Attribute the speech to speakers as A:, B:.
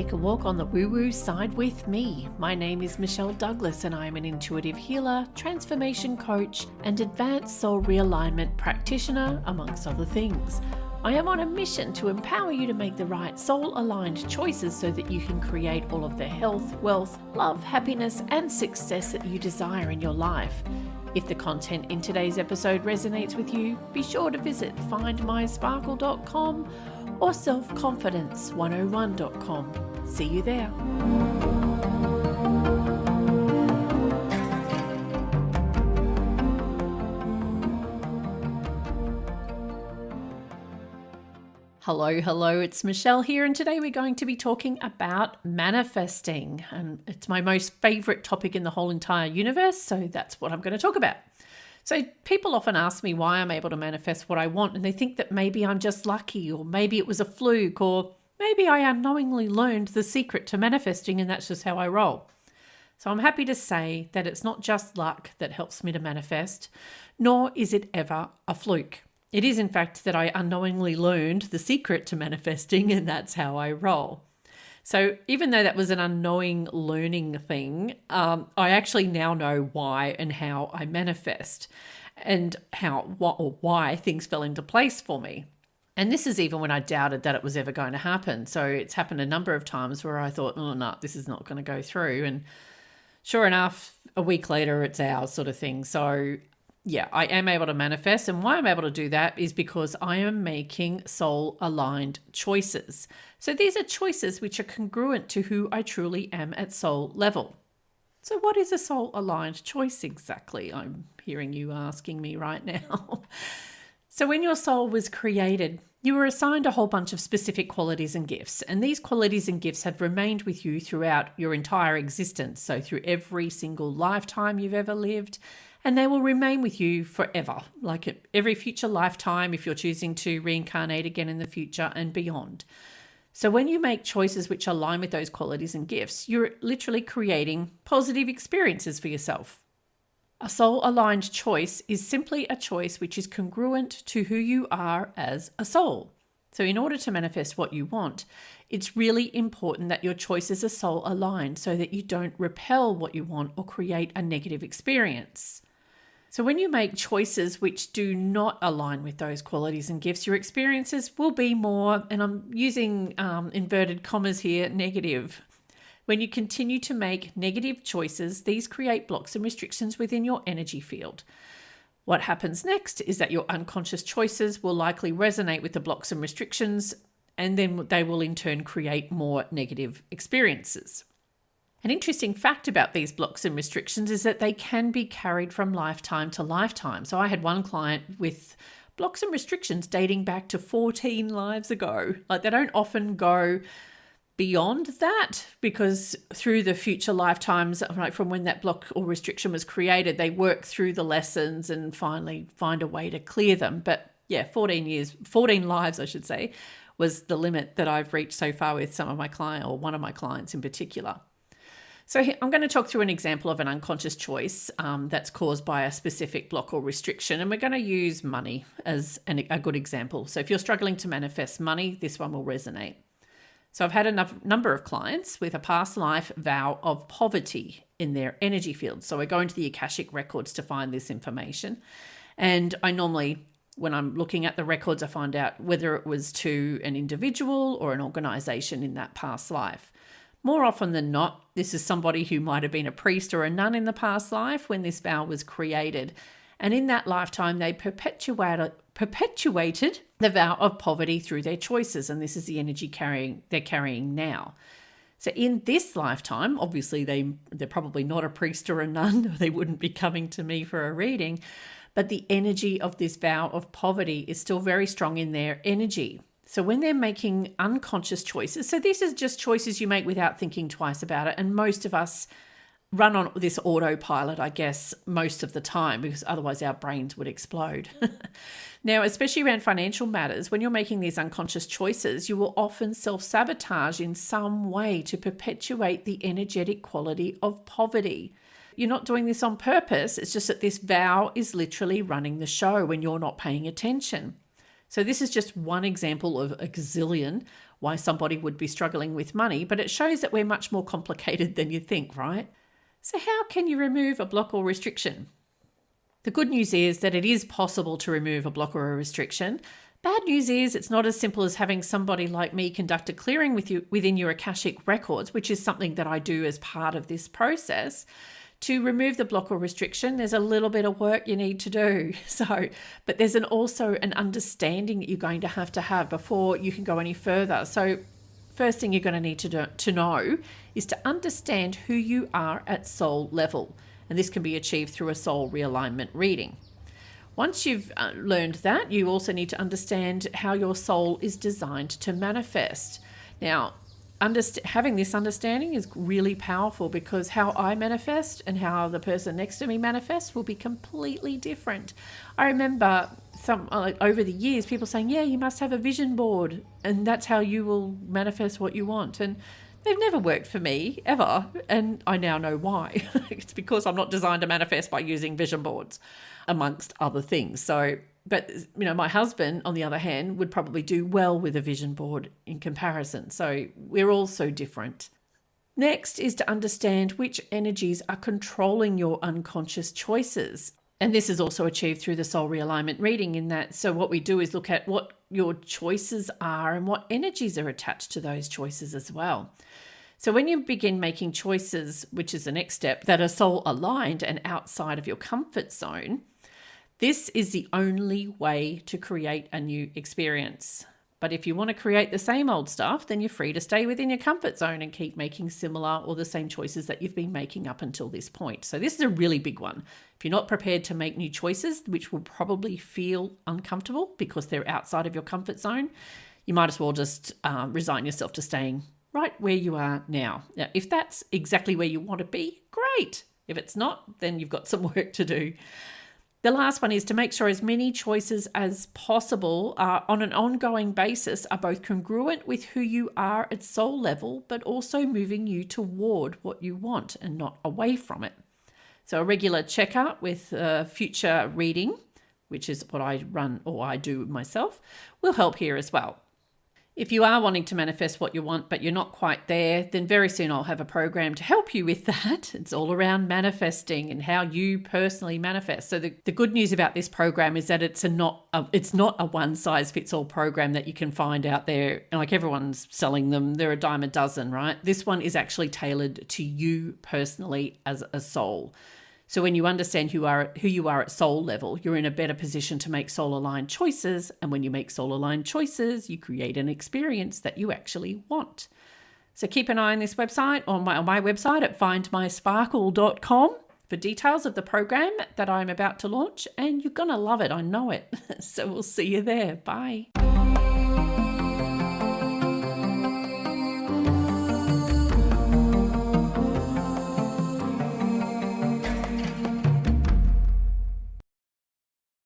A: take a walk on the woo-woo side with me. My name is Michelle Douglas and I am an intuitive healer, transformation coach, and advanced soul realignment practitioner, amongst other things. I am on a mission to empower you to make the right soul-aligned choices so that you can create all of the health, wealth, love, happiness, and success that you desire in your life. If the content in today's episode resonates with you, be sure to visit findmysparkle.com or selfconfidence101.com. See you there. Hello, it's Michelle here, and today we're going to be talking about manifesting. And it's my most favorite topic in the whole entire universe, so that's what I'm going to talk about. So people often ask me why I'm able to manifest what I want, and they think that maybe I'm just lucky, or maybe it was a fluke, or maybe I unknowingly learned the secret to manifesting and that's just how I roll. So I'm happy to say that it's not just luck that helps me to manifest, nor is it ever a fluke. It is, in fact, that I unknowingly learned the secret to manifesting, and that's how I roll. So even though that was an unknowing learning thing, I actually now know why and how I manifest and why things fell into place for me. And this is even when I doubted that it was ever going to happen. So it's happened a number of times where I thought, oh, no, this is not going to go through. And sure enough, a week later, it's ours sort of thing. So yeah, I am able to manifest. And why I'm able to do that is because I am making soul-aligned choices. So these are choices which are congruent to who I truly am at soul level. So what is a soul-aligned choice exactly? I'm hearing you asking me right now. So when your soul was created, you were assigned a whole bunch of specific qualities and gifts. And these qualities and gifts have remained with you throughout your entire existence. So through every single lifetime you've ever lived. And they will remain with you forever, like every future lifetime if you're choosing to reincarnate again in the future and beyond. So when you make choices which align with those qualities and gifts, you're literally creating positive experiences for yourself. A soul-aligned choice is simply a choice which is congruent to who you are as a soul. So in order to manifest what you want, it's really important that your choices are soul-aligned so that you don't repel what you want or create a negative experience. So when you make choices which do not align with those qualities and gifts, your experiences will be more, and I'm using inverted commas here, negative. When you continue to make negative choices, these create blocks and restrictions within your energy field. What happens next is that your unconscious choices will likely resonate with the blocks and restrictions, and then they will in turn create more negative experiences. An interesting fact about these blocks and restrictions is that they can be carried from lifetime to lifetime. So I had one client with blocks and restrictions dating back to 14 lives ago. Like they don't often go beyond that because through the future lifetimes, like from when that block or restriction was created, they work through the lessons and finally find a way to clear them. But yeah, 14 lives, I should say, was the limit that I've reached so far with some of my clients, or one of my clients in particular. So I'm going to talk through an example of an unconscious choice that's caused by a specific block or restriction. And we're going to use money as a good example. So if you're struggling to manifest money, this one will resonate. So I've had a number of clients with a past life vow of poverty in their energy field. So we're going to the Akashic records to find this information. And I normally, when I'm looking at the records, I find out whether it was to an individual or an organization in that past life. More often than not, this is somebody who might have been a priest or a nun in the past life when this vow was created. And in that lifetime, they perpetuated the vow of poverty through their choices. And this is the energy they're carrying now. So in this lifetime, obviously they're probably not a priest or a nun, or they wouldn't be coming to me for a reading. But the energy of this vow of poverty is still very strong in their energy. So when they're making unconscious choices, so this is just choices you make without thinking twice about it. And most of us run on this autopilot, I guess, most of the time, because otherwise our brains would explode. Now, especially around financial matters, when you're making these unconscious choices, you will often self-sabotage in some way to perpetuate the energetic quality of poverty. You're not doing this on purpose. It's just that this vow is literally running the show when you're not paying attention. So this is just one example of a gazillion why somebody would be struggling with money, but it shows that we're much more complicated than you think, right? So how can you remove a block or restriction? The good news is that it is possible to remove a block or a restriction. Bad news is it's not as simple as having somebody like me conduct a clearing with you within your Akashic records, which is something that I do as part of this process. To remove the block or restriction, there's a little bit of work you need to do. But there's also an understanding that you're going to have before you can go any further. So first thing you're going to need to know is to understand who you are at soul level. And this can be achieved through a soul realignment reading. Once you've learned that, you also need to understand how your soul is designed to manifest. Now, having this understanding is really powerful because how I manifest and how the person next to me manifests will be completely different. I remember over the years, people saying, yeah, you must have a vision board and that's how you will manifest what you want. And they've never worked for me, ever, and I now know why. It's because I'm not designed to manifest by using vision boards, amongst other things. But my husband, on the other hand, would probably do well with a vision board in comparison. So we're all so different. Next is to understand which energies are controlling your unconscious choices. And this is also achieved through the soul realignment reading in that. So what we do is look at what your choices are and what energies are attached to those choices as well. So when you begin making choices, which is the next step, that are soul aligned and outside of your comfort zone, this is the only way to create a new experience. But if you want to create the same old stuff, then you're free to stay within your comfort zone and keep making similar or the same choices that you've been making up until this point. So this is a really big one. If you're not prepared to make new choices, which will probably feel uncomfortable because they're outside of your comfort zone, you might as well just resign yourself to staying right where you are now. Now, if that's exactly where you want to be, great. If it's not, then you've got some work to do. The last one is to make sure as many choices as possible on an ongoing basis are both congruent with who you are at soul level, but also moving you toward what you want and not away from it. So a regular checkup with future reading, which is what I run or I do myself, will help here as well. If you are wanting to manifest what you want, but you're not quite there, then very soon I'll have a program to help you with that. It's all around manifesting and how you personally manifest. So the good news about this program is that it's not a one-size-fits-all program that you can find out there. And like everyone's selling them, they're a dime a dozen, right? This one is actually tailored to you personally as a soul. So when you understand who you are at soul level, you're in a better position to make soul-aligned choices. And when you make soul-aligned choices, you create an experience that you actually want. So keep an eye on this website, on my website at findmysparkle.com for details of the program that I'm about to launch. And you're going to love it. I know it. So we'll see you there. Bye.